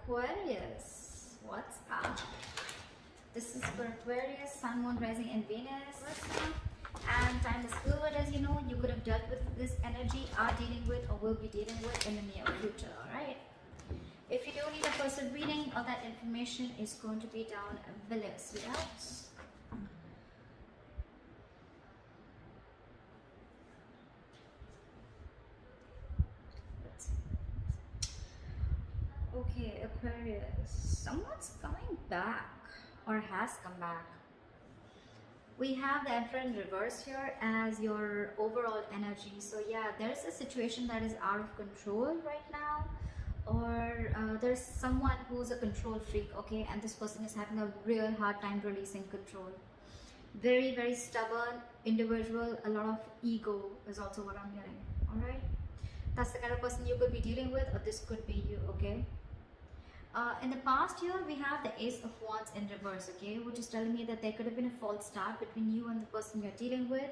Aquarius, what's up? This is for Aquarius, Sun, Moon, Rising, and Venus. What's up? And time is fluid, as you know. You could have dealt with this energy, are dealing with, or will be dealing with in the near future. Alright? If you do need a personal reading, all that information is going to be down below, sweethearts. Okay, Aquarius, someone's coming back or has come back. We have the Emperor in reverse here as your overall energy. So yeah, there's a situation that is out of control right now, or there's someone who's a control freak, okay, and this person is having a real hard time releasing control. Very, very stubborn individual, a lot of ego is also what I'm hearing. All right, that's the kind of person you could be dealing with, or this could be you, okay. In the past year, we have the Ace of Wands in reverse, okay, which is telling me that there could have been a false start between you and the person you're dealing with,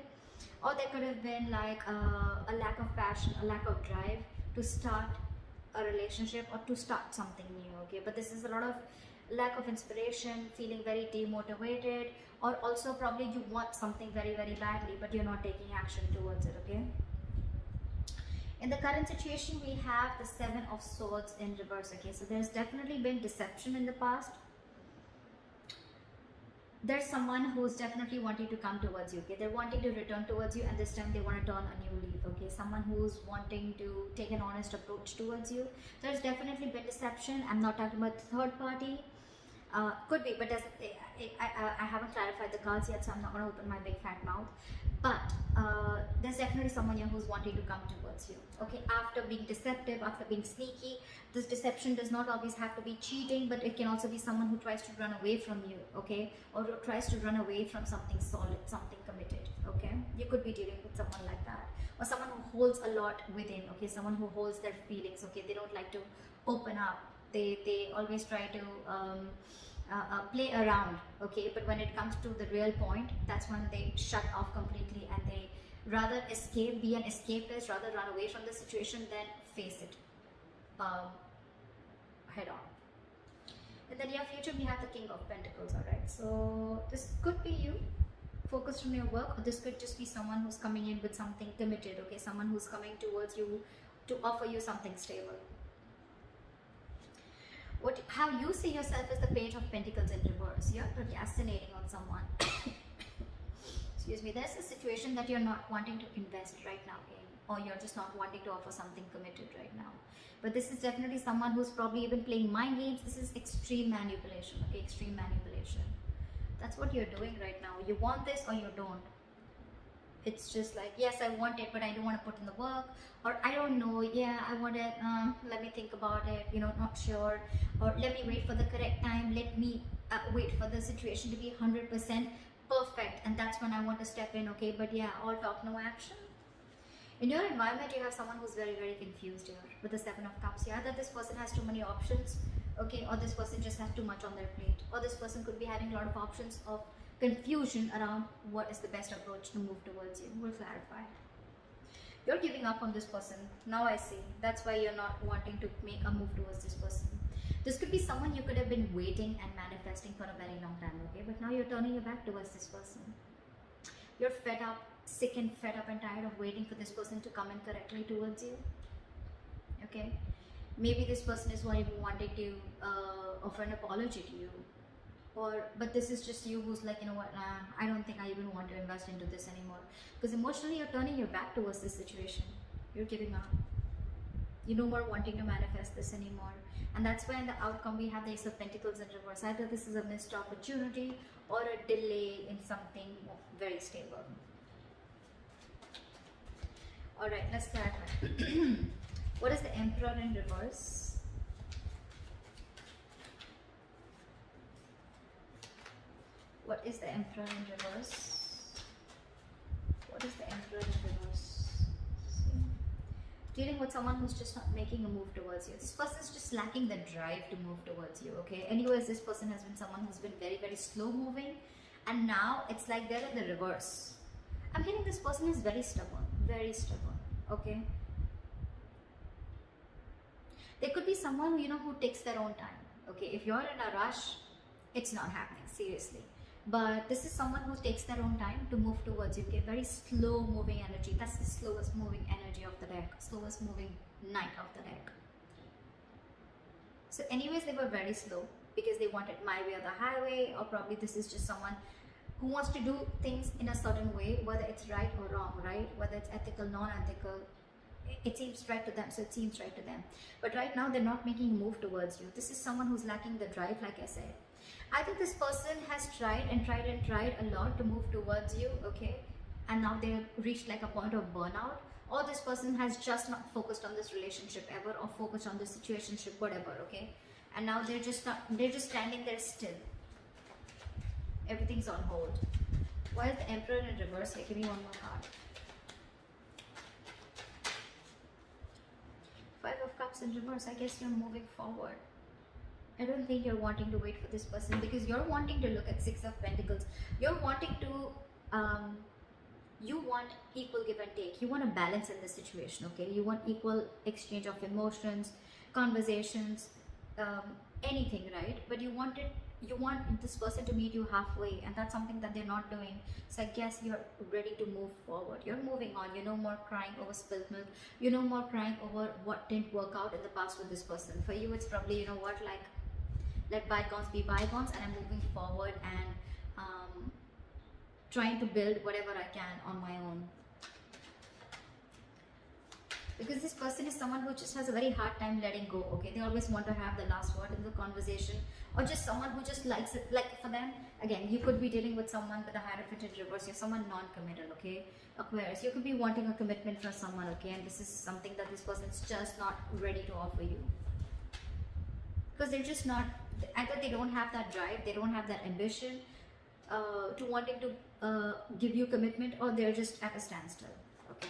or there could have been like a lack of passion, a lack of drive to start a relationship or to start something new, okay. But this is a lot of lack of inspiration, feeling very demotivated, or also probably you want something very, very badly, but you're not taking action towards it, okay. In the current situation, we have the Seven of Swords in reverse, okay. So there's definitely been deception in the past. There's someone who's definitely wanting to come towards you, okay. They're wanting to return towards you, and this time they want to turn a new leaf, okay. Someone who's wanting to take an honest approach towards you. There's definitely been deception. I'm not talking about the third party. Could be, but I haven't clarified the cards yet, so I'm not going to open my big fat mouth. But there's definitely someone here who's wanting to come towards you, okay, after being deceptive, after being sneaky. This deception does not always have to be cheating, but it can also be someone who tries to run away from you, okay, or who tries to run away from something solid, something committed, okay. You could be dealing with someone like that, or someone who holds a lot within, okay, someone who holds their feelings, okay. They don't like to open up. They always try to play around, okay, but when it comes to the real point, that's when they shut off completely, and they rather escape, be an escapist, rather run away from the situation than face it head on. In the near future, we have the King of Pentacles. All right, so this could be you focused on your work, or this could just be someone who's coming in with something committed, okay, someone who's coming towards you to offer you something stable. How you see yourself as the Page of Pentacles in reverse. You're procrastinating on someone. Excuse me. There's a situation that you're not wanting to invest right now in, or you're just not wanting to offer something committed right now. But this is definitely someone who's probably even playing mind games. This is extreme manipulation, okay, extreme manipulation. That's what you're doing right now. You want this or you don't. It's just like, yes, I want it, but I don't want to put in the work, or I don't know, yeah, I want it, let me think about it, you know, not sure, or let me wait for the correct time, let me wait for the situation to be 100% perfect, and that's when I want to step in, okay. But yeah, all talk, no action. In your environment, you have someone who's very, very confused here with the Seven of Cups. Yeah, that this person has too many options, okay, or this person just has too much on their plate, or this person could be having a lot of options of confusion around what is the best approach to move towards you. We'll clarify. You're giving up on this person. Now I see. That's why you're not wanting to make a move towards this person. This could be someone you could have been waiting and manifesting for a very long time, okay? But now you're turning your back towards this person. You're fed up, sick and fed up and tired of waiting for this person to come in correctly towards you, okay? Maybe this person is wanting to offer an apology to you. But this is just you who's like, you know what, I don't think I even want to invest into this anymore. Because emotionally, you're turning your back towards this situation. You're giving up. You're no more wanting to manifest this anymore. And that's why in the outcome, we have the Ace of Pentacles in reverse. Either this is a missed opportunity or a delay in something very stable. Alright, let's clarify. What is the Emperor in reverse? What is the Emperor in reverse? What is the Emperor in reverse? See? Dealing with someone who's just not making a move towards you. This person is just lacking the drive to move towards you, okay? Anyways, this person has been someone who's been very, very slow moving, and now it's like they're in the reverse. I'm getting this person is very stubborn, okay? There could be someone, you know, who takes their own time. Okay, if you're in a rush, it's not happening, seriously. But this is someone who takes their own time to move towards you. Okay, very slow moving energy. That's the slowest moving energy of the deck, slowest moving knight of the deck. So anyways, they were very slow because they wanted my way or the highway, or probably this is just someone who wants to do things in a certain way, whether it's right or wrong, right? Whether it's ethical, non-ethical, it seems right to them, so it seems right to them. But right now, they're not making a move towards you. This is someone who's lacking the drive, like I said. I think this person has tried and tried and tried a lot to move towards you, okay? And now they've reached like a point of burnout. Or this person has just not focused on this relationship ever, or focused on this situationship, whatever, okay? And now they're just standing there still. Everything's on hold. Why is the Emperor in reverse here? Give me one more card. Five of Cups in reverse. I guess you're moving forward. I don't think you're wanting to wait for this person, because you're wanting to look at Six of Pentacles. You're wanting to, you want equal give and take. You want a balance in the situation, okay? You want equal exchange of emotions, conversations, anything, right? But you want this person to meet you halfway, and that's something that they're not doing. So I guess you're ready to move forward. You're moving on. You're no more crying over spilled milk. You're no more crying over what didn't work out in the past with this person. For you, it's probably, you know what, like, let bygones be bygones, and I'm moving forward and trying to build whatever I can on my own. Because this person is someone who just has a very hard time letting go, okay? They always want to have the last word in the conversation, or just someone who just likes it. Like for them, again, you could be dealing with someone with a Hierophant in reverse. You're someone non-committal, okay? Aquarius, you could be wanting a commitment from someone, okay? And this is something that this person's just not ready to offer you. Because they're just not, either they don't have that drive, they don't have that ambition to wanting to give you commitment, or they're just at a standstill, okay?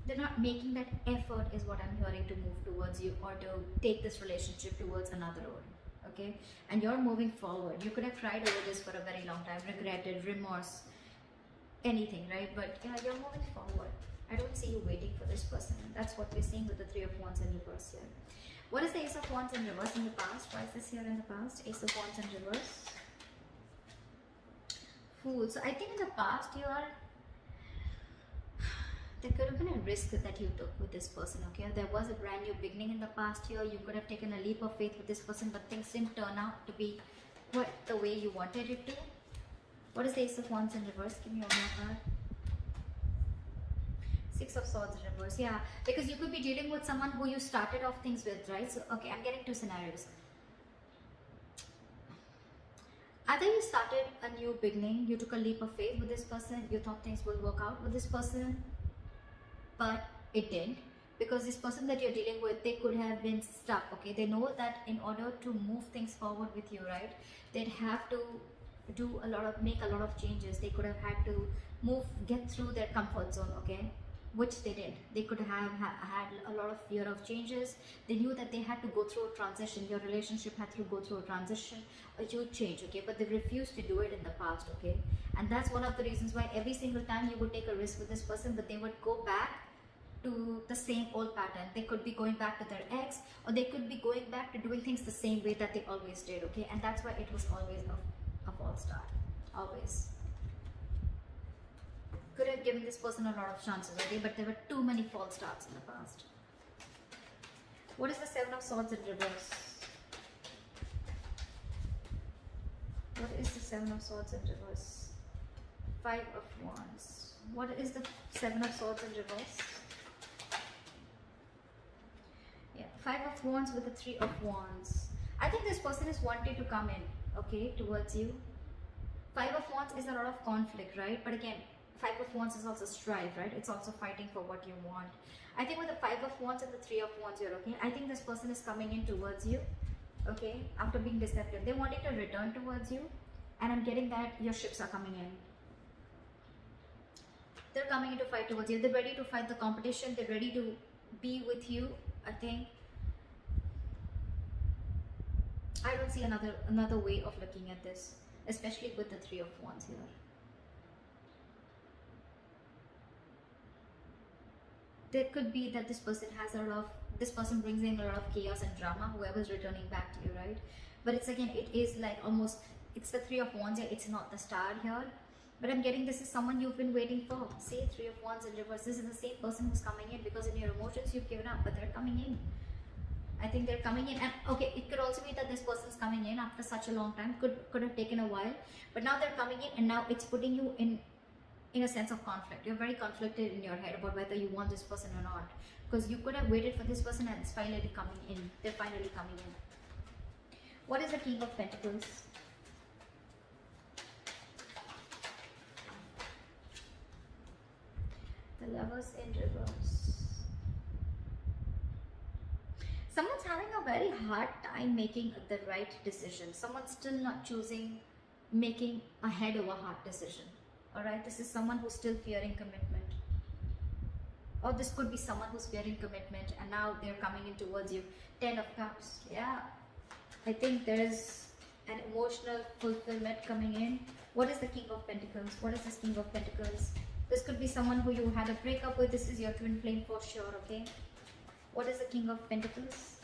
They're not making that effort, is what I'm hearing, to move towards you or to take this relationship towards another road, okay? And you're moving forward. You could have cried over this for a very long time, regretted, remorse, anything, right? But yeah, you're moving forward. I don't see you waiting for this person. That's what we're seeing with the Three of Wands in reverse here. What is the Ace of Wands in reverse in the past? Why is this here in the past? Ace of Wands in reverse. Fool. So I think in the past there could have been a risk that you took with this person, okay? There was a brand new beginning in the past here. You could have taken a leap of faith with this person, but things didn't turn out to be quite the way you wanted it to. What is the Ace of Wands in reverse? Give me one more card. Six of Swords in reverse. Yeah, because you could be dealing with someone who you started off things with, right? So, okay, I'm getting two scenarios. Either you started a new beginning, you took a leap of faith with this person, you thought things will work out with this person, but it didn't, because this person that you're dealing with, they could have been stuck, okay? They know that in order to move things forward with you, right, they'd have to make a lot of changes. They could have had to get through their comfort zone, okay? Which they didn't. They could have had a lot of fear of changes. They knew that they had to go through a transition. Your relationship had to go through a transition, a huge change, okay? But they refused to do it in the past, okay? And that's one of the reasons why every single time you would take a risk with this person, but they would go back to the same old pattern. They could be going back to their ex, or they could be going back to doing things the same way that they always did, okay? And that's why it was always a false start, always. Could have given this person a lot of chances, okay? But there were too many false starts in the past. What is the Seven of Swords in reverse? What is the Seven of Swords in reverse? Five of Wands. What is the Seven of Swords in reverse? Yeah, Five of Wands with the Three of Wands. I think this person is wanting to come in, okay, towards you. Five of Wands is a lot of conflict, right? But again, Five of Wands is also strife, right? It's also fighting for what you want. I think with the Five of Wands and the Three of Wands, you're okay. I think this person is coming in towards you, okay, after being deceptive. They're wanting to return towards you, and I'm getting that your ships are coming in. They're coming in to fight towards you. They're ready to fight the competition. They're ready to be with you, I think. I don't see another way of looking at this, especially with the Three of Wands here. There could be that this person has a lot of this person brings in a lot of chaos and drama, whoever's returning back to you, right? But it's again, it is like almost, it's the Three of Wands here, it's not the Star here. But I'm getting this is someone you've been waiting for. See, Three of Wands in reverse. This is the same person who's coming in, because in your emotions you've given up, but they're coming in. I think they're coming in. And okay, it could also be that this person's coming in after such a long time. Could have taken a while, but now they're coming in, and now it's putting you in a sense of conflict. You're very conflicted in your head about whether you want this person or not, because you could have waited for this person and it's finally coming in. They're finally coming in. What is the King of Pentacles? The Lovers in reverse. Someone's having a very hard time making the right decision. Someone's still not choosing, making a head over heart decision. Alright, this is someone who's still fearing commitment. Or this could be someone who's fearing commitment and now they're coming in towards you. 10 of Cups. Yeah. I think there is an emotional fulfillment coming in. What is the King of Pentacles? What is this King of Pentacles? This could be someone who you had a breakup with. This is your twin flame for sure, okay? What is the King of Pentacles?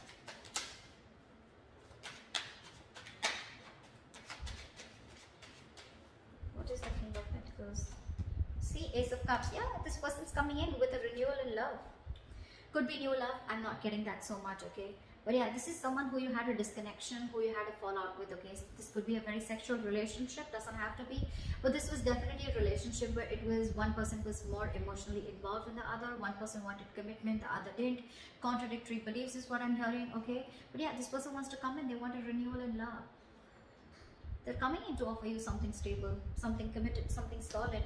What is the King of Pentacles? See, Ace of Cups. Yeah, this person's coming in with a renewal in love. Could be new love. I'm not getting that so much, okay? But yeah, this is someone who you had a disconnection, who you had a fallout with, okay? So this could be a very sexual relationship, doesn't have to be. But this was definitely a relationship where it was one person was more emotionally involved than the other. One person wanted commitment, the other didn't. Contradictory beliefs is what I'm hearing, okay? But yeah, this person wants to come in, they want a renewal in love. They're coming in to offer you something stable, something committed, something solid.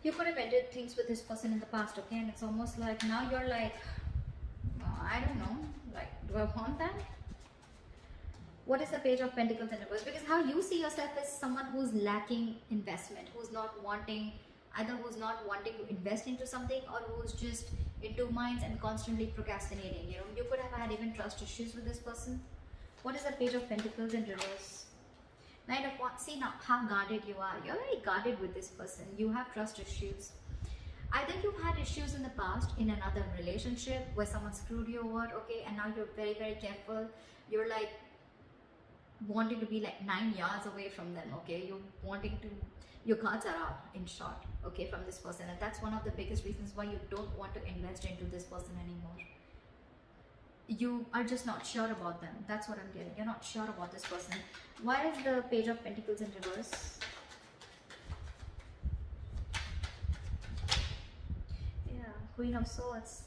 You could have ended things with this person in the past, okay? And it's almost like now you're like, I don't know, like, do I want that? What is the Page of Pentacles in reverse? Because how you see yourself is someone who's lacking investment, who's not wanting, either who's not wanting to invest into something or who's just in two minds and constantly procrastinating. You know, you could have had even trust issues with this person. What is the Page of Pentacles in reverse? Knight of Wands. See now how guarded you are. You're very guarded with this person. You have trust issues. Either you've had issues in the past in another relationship where someone screwed you over, okay, and now you're very, very careful. You're like wanting to be like 9 yards away from them, okay? You're wanting to, your cards are out in short, okay, from this person. And that's one of the biggest reasons why you don't want to invest into this person anymore. You are just not sure about them. That's what I'm getting. You're not sure about this person. Why is the Page of Pentacles in reverse? Yeah, Queen of Swords.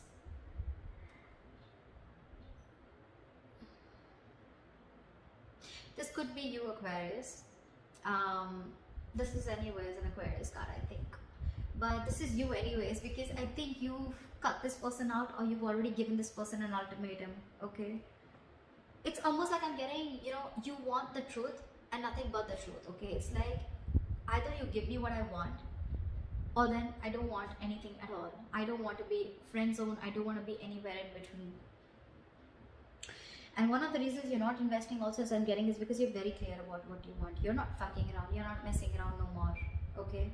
This could be you, Aquarius. This is anyways an Aquarius card, I think. But this is you anyways, because I think you've cut this person out or you've already given this person an ultimatum, okay? It's almost like I'm getting, you know, you want the truth and nothing but the truth, okay? It's like either you give me what I want or then I don't want anything at all. I don't want to be friend zone. I don't want to be anywhere in between. And one of the reasons you're not investing also, as I'm getting, is because you're very clear about what you want. You're not fucking around. You're not messing around no more, okay?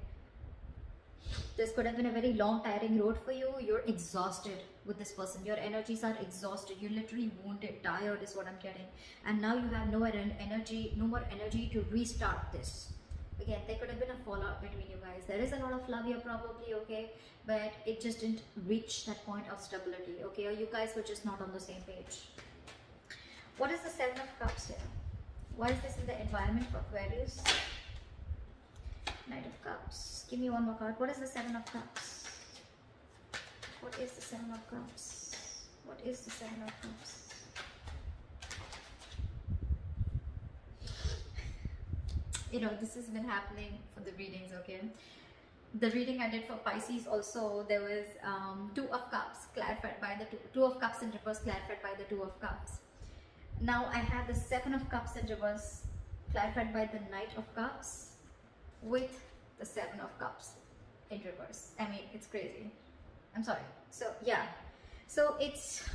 This could have been a very long, tiring road for you. You're exhausted with this person. Your energies are exhausted. You're literally wounded, tired is what I'm getting. And now you have no more energy to restart this. Again, there could have been a fallout between you guys. There is a lot of love here probably, okay? But it just didn't reach that point of stability, okay? Or you guys were just not on the same page. What is the Seven of Cups here? Why is this in the environment for Aquarius? Knight of Cups. Give me one more card. What is the Seven of Cups? What is the Seven of Cups? What is the Seven of Cups? You know, this has been happening for the readings, okay? The reading I did for Pisces also, there was Two of Cups clarified by the Two of Cups in reverse clarified by the Two of Cups. Now I have the Seven of Cups in reverse clarified by the Knight of Cups with the Seven of Cups in reverse. I mean, it's crazy. I'm sorry. So yeah, so it's,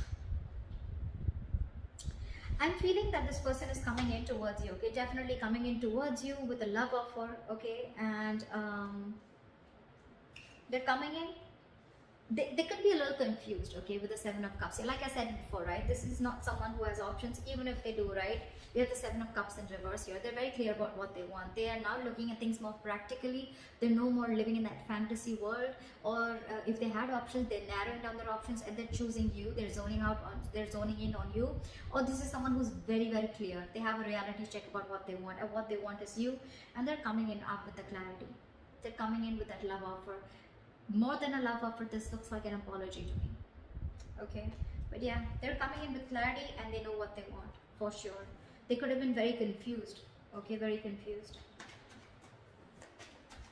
I'm feeling that this person is coming in towards you, okay? Definitely coming in towards you with a love offer, okay? And they're coming in. They could be a little confused, okay, with the Seven of Cups. Like I said before, right? This is not someone who has options, even if they do, right? We have the Seven of Cups in reverse here. They're very clear about what they want. They are now looking at things more practically. They're no more living in that fantasy world. Or if they had options, they're narrowing down their options and they're choosing you. They're zoning in on you. Or this is someone who's very, very clear. They have a reality check about what they want, and what they want is you. And they're coming in up with the clarity. They're coming in with that love offer. More than a love offer, this looks like an apology to me. Okay, but yeah, they're coming in with clarity and they know what they want for sure. They could have been very confused, okay, very confused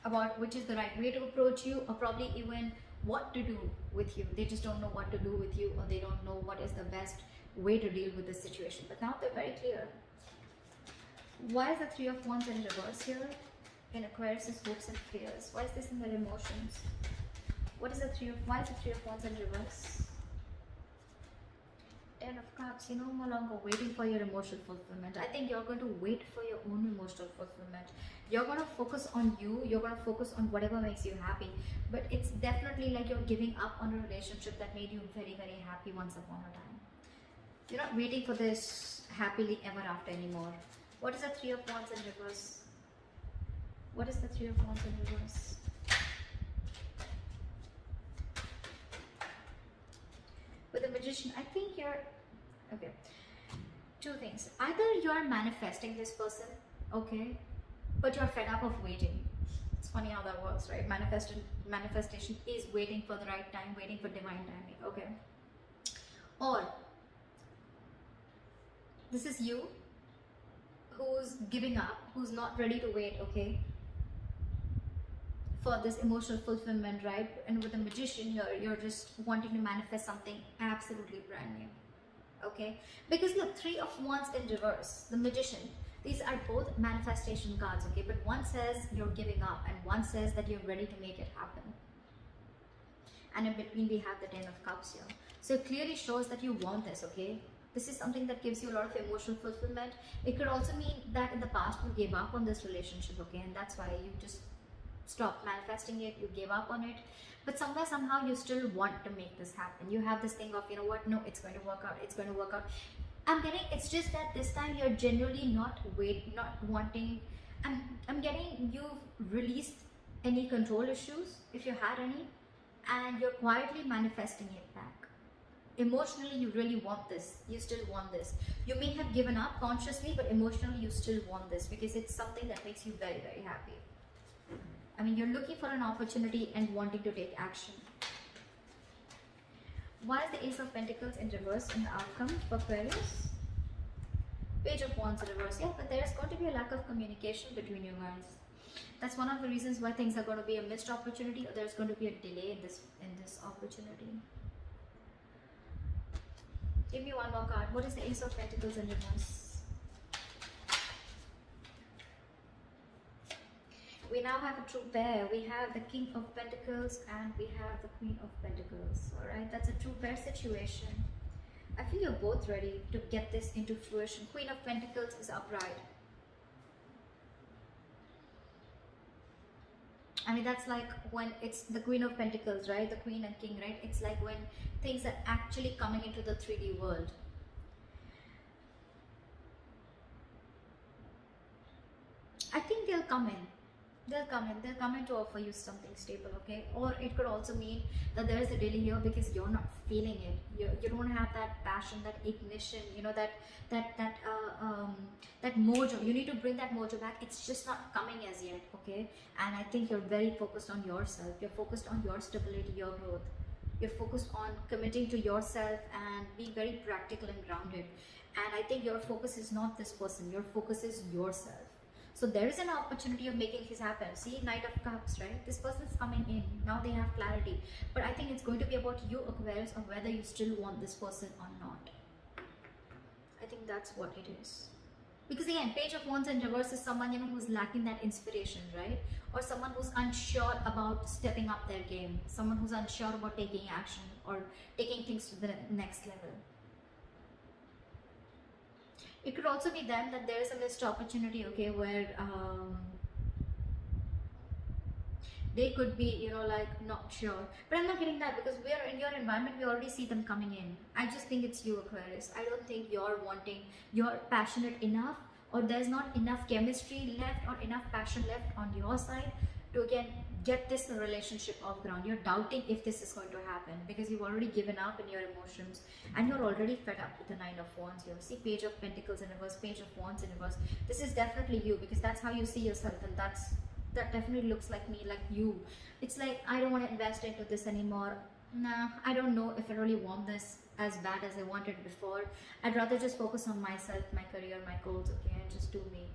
about which is the right way to approach you, or probably even what to do with you. They just don't know what to do with you, or they don't know what is the best way to deal with this situation. But now they're very clear. Why is the Three of Wands in reverse here? In Aquarius' hopes and fears. Why is this in their emotions? What is the why is the Three of Wands in reverse? Ten of Cups. You're no longer waiting for your emotional fulfillment. I think you're going to wait for your own emotional fulfillment. You're going to focus on you. You're going to focus on whatever makes you happy. But it's definitely like you're giving up on a relationship that made you very, very happy once upon a time. You're not waiting for this happily ever after anymore. What is the Three of Wands in reverse? What is the Three of Wands in reverse? With the Magician, I think you're okay. Two things. Either you're manifesting this person, okay, but you're fed up of waiting. It's funny how that works, right? Manifestation is waiting for the right time, waiting for divine timing, okay. Or this is you who's giving up, who's not ready to wait, okay, for this emotional fulfillment, right? And with the Magician here, you're just wanting to manifest something absolutely brand new, okay? Because look, Three of Wands in reverse, the Magician, these are both manifestation cards, okay? But one says you're giving up and one says that you're ready to make it happen. And in between we have the Ten of Cups here. So it clearly shows that you want this, okay? This is something that gives you a lot of emotional fulfillment. It could also mean that in the past you gave up on this relationship, okay? And that's why you just stop manifesting it, you gave up on it, but somewhere somehow you still want to make this happen. You have this thing of, you know what, no, it's going to work out, it's going to work out. I'm getting, it's just that this time you're genuinely not wanting. I'm getting you've released any control issues, if you had any, and you're quietly manifesting it back. Emotionally, you really want this, you still want this. You may have given up consciously, but emotionally you still want this because it's something that makes you very, very happy. I mean, you're looking for an opportunity and wanting to take action. Why is the Ace of Pentacles in reverse in the outcome for Aquarius? Page of Wands in reverse. Yeah, but there's going to be a lack of communication between you guys. That's one of the reasons why things are going to be a missed opportunity, or there's going to be a delay in this opportunity. Give me one more card. What is the Ace of Pentacles in reverse? We now have a true pair. We have the King of Pentacles and we have the Queen of Pentacles. Alright, that's a true pair situation. I feel you're both ready to get this into fruition. Queen of Pentacles is upright. I mean, that's like when it's the Queen of Pentacles, right? The Queen and King, right? It's like when things are actually coming into the 3D world. I think they'll come in. They'll come in to offer you something stable, okay? Or it could also mean that there is a delay here because you're not feeling it. You don't have that passion, that ignition, you know, that mojo. You need to bring that mojo back. It's just not coming as yet, okay? And I think you're very focused on yourself. You're focused on your stability, your growth. You're focused on committing to yourself and being very practical and grounded. And I think your focus is not this person. Your focus is yourself. So there is an opportunity of making this happen. See, Knight of Cups, right? This person is coming in. Now they have clarity. But I think it's going to be about you, Aquarius, of whether you still want this person or not. I think that's what it is. Because again, Page of Wands in reverse is someone, you know, who's lacking that inspiration, right? Or someone who's unsure about stepping up their game. Someone who's unsure about taking action or taking things to the next level. It could also be them that there is a missed opportunity, okay, where they could be, you know, like not sure. But I'm not getting that, because we are in your environment, we already see them coming in. I just think it's you, Aquarius. I don't think you're passionate enough, or there's not enough chemistry left or enough passion left on your side to again get this relationship off ground. You're doubting if this is going to happen because you've already given up in your emotions, and you're already fed up with the Nine of Wands here. See, Page of Pentacles in reverse, Page of Wands in reverse. This is definitely you, because that's how you see yourself, and that definitely looks like me, like you. It's like, I don't want to invest into this anymore. Nah, I don't know if I really want this as bad as I wanted before. I'd rather just focus on myself, my career, my goals, okay, and just do me.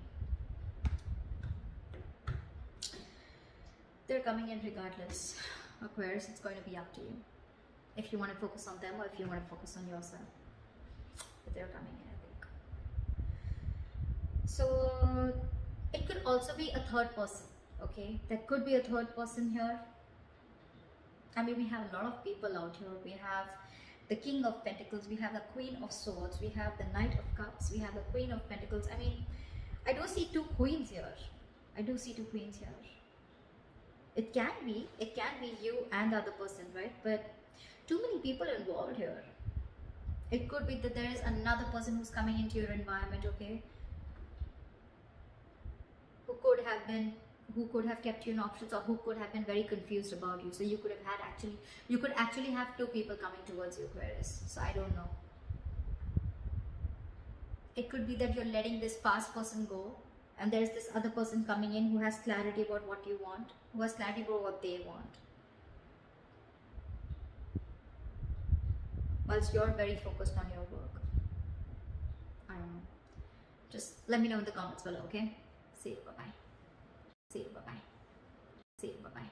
They're coming in regardless, Aquarius. It's going to be up to you if you want to focus on them or if you want to focus on yourself. But they're coming in, I think. So it could also be a third person, okay? There could be a third person here. I mean, we have a lot of people out here. We have the King of Pentacles, we have the Queen of Swords, we have the Knight of Cups, we have the Queen of Pentacles. I mean, I do see two queens here. I do see two queens here. It can be you and the other person, right? But too many people involved here. It could be that there is another person who's coming into your environment, okay? Who could have kept you in options, or who could have been very confused about you. So you could actually have two people coming towards you, Aquarius. So I don't know. It could be that you're letting this past person go, and there's this other person coming in who has clarity about what you want, who has clarity about what they want, whilst you're very focused on your work. I don't know. Just let me know in the comments below, okay? See you, bye-bye. See you, bye-bye. See you, bye-bye.